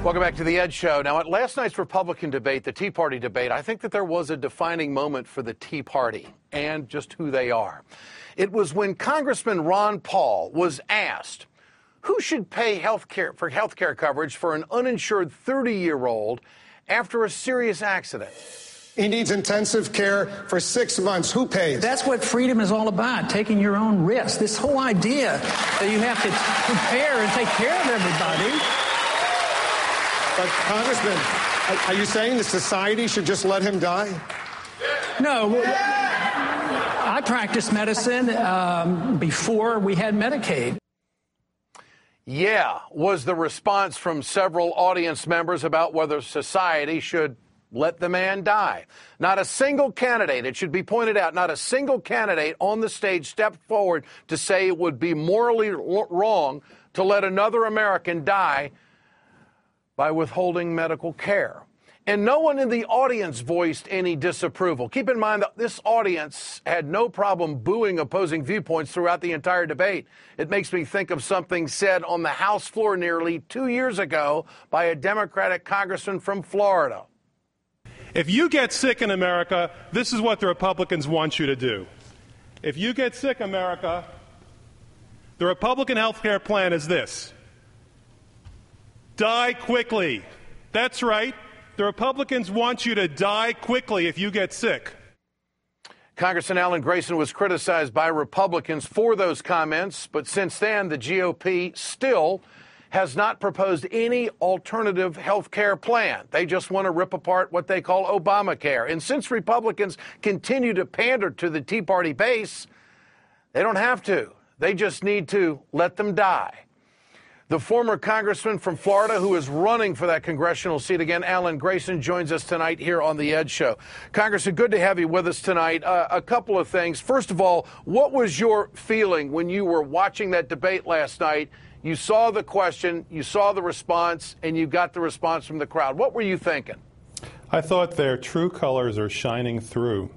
Welcome back to the Ed Show. Now, at last night's Republican debate, the Tea Party debate, I think that there was a defining moment for the Tea Party and just who they are. It was when Congressman Ron Paul was asked who should pay health care coverage for an uninsured 30-year-old after a serious accident. He needs intensive care for 6 months. Who pays? That's what freedom is all about, taking your own risk. This whole idea that you have to prepare and take care of everybody. But, Congressman, are you saying the society should just let him die? No. I practiced medicine before we had Medicaid. Yeah, was the response from several audience members about whether society should let the man die. Not a single candidate, it should be pointed out, not a single candidate on the stage stepped forward to say it would be morally wrong to let another American die by withholding medical care. And no one in the audience voiced any disapproval. Keep in mind that this audience had no problem booing opposing viewpoints throughout the entire debate. It makes me think of something said on the House floor nearly 2 years ago by a Democratic congressman from Florida. If you get sick in America, this is what the Republicans want you to do. If you get sick, America, the Republican health care plan is this. Die quickly. That's right. The Republicans want you to die quickly if you get sick. Congressman Alan Grayson was criticized by Republicans for those comments, but since then, the GOP still has not proposed any alternative health care plan. They just want to rip apart what they call Obamacare. And since Republicans continue to pander to the Tea Party base, they don't have to. They just need to let them die. The former congressman from Florida who is running for that congressional seat again, Alan Grayson, joins us tonight here on The Ed Show. Congressman, good to have you with us tonight. A couple of things. First of all, what was your feeling when you were watching that debate last night? You saw the question, you saw the response, and you got the response from the crowd. What were you thinking? I thought their true colors are shining through.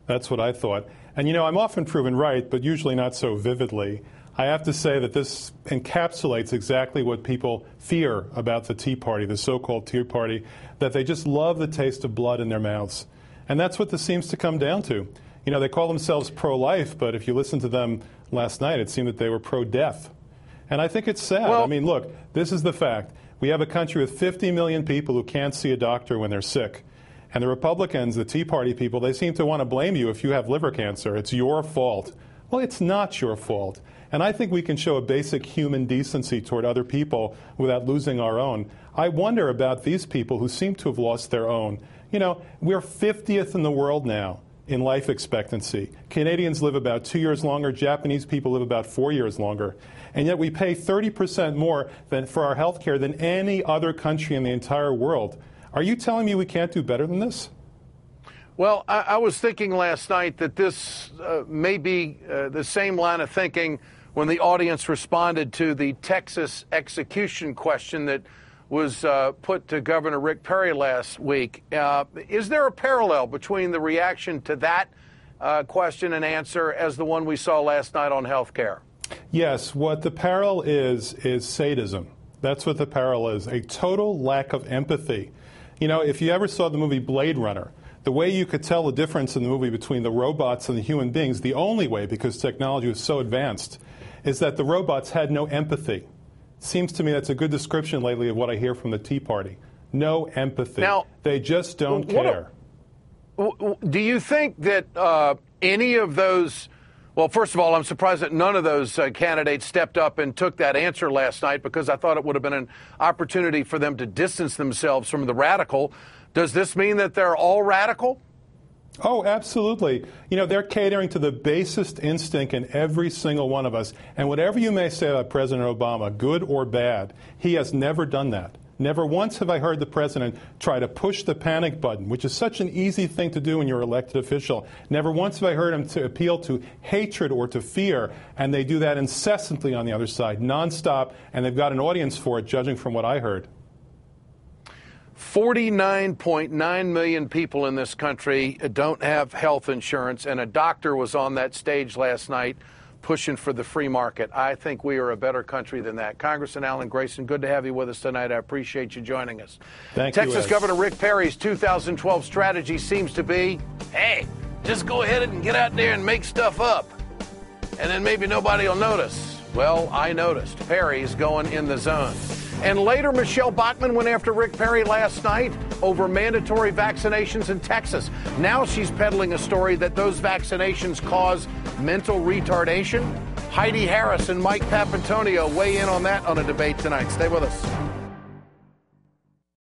That's what I thought. And, you know, I'm often proven right, but usually not so vividly. I have to say that this encapsulates exactly what people fear about the Tea Party, the so-called Tea Party, that they just love the taste of blood in their mouths. And that's what this seems to come down to. You know, they call themselves pro-life, but if you listen to them last night, it seemed that they were pro-death. And I think it's sad. Well, I mean, look, this is the fact. We have a country with 50 million people who can't see a doctor when they're sick. And the Republicans, the Tea Party people, they seem to want to blame you if you have liver cancer. It's your fault. Well, it's not your fault. And I think we can show a basic human decency toward other people without losing our own. I wonder about these people who seem to have lost their own. You know, we're 50th in the world now in life expectancy. Canadians live about 2 years longer. Japanese people live about 4 years longer. And yet we pay 30% more for our health care than any other country in the entire world. Are you telling me we can't do better than this? Well, I was thinking last night that this may be the same line of thinking when the audience responded to the Texas execution question that was put to Governor Rick Perry last week. Is there a parallel between the reaction to that question and answer as the one we saw last night on health care? Yes. What the parallel is sadism. That's what the parallel is, a total lack of empathy. You know, if you ever saw the movie Blade Runner, the way you could tell the difference in the movie between the robots and the human beings, the only way, because technology was so advanced, is that the robots had no empathy. Seems to me that's a good description lately of what I hear from the Tea Party. No empathy. Now, they just don't care. Do you think that any of those, well, first of all, I'm surprised that none of those candidates stepped up and took that answer last night, because I thought it would have been an opportunity for them to distance themselves from the radical. Does this mean that they're all radical? Oh, absolutely. You know, they're catering to the basest instinct in every single one of us. And whatever you may say about President Obama, good or bad, he has never done that. Never once have I heard the president try to push the panic button, which is such an easy thing to do when you're an elected official. Never once have I heard him to appeal to hatred or to fear, and they do that incessantly on the other side, nonstop, and they've got an audience for it, judging from what I heard. 49.9 million people in this country don't have health insurance, and a doctor was on that stage last night pushing for the free market. I think we are a better country than that. Congressman Alan Grayson, good to have you with us tonight. I appreciate you joining us. Thank you, Texas Ed. Governor Rick Perry's 2012 strategy seems to be, hey, just go ahead and get out there and make stuff up. And then maybe nobody will notice. Well, I noticed. Perry's going in the zone. And later, Michelle Bachmann went after Rick Perry last night over mandatory vaccinations in Texas. Now she's peddling a story that those vaccinations cause mental retardation. Heidi Harris and Mike Papantonio weigh in on that on a debate tonight. Stay with us.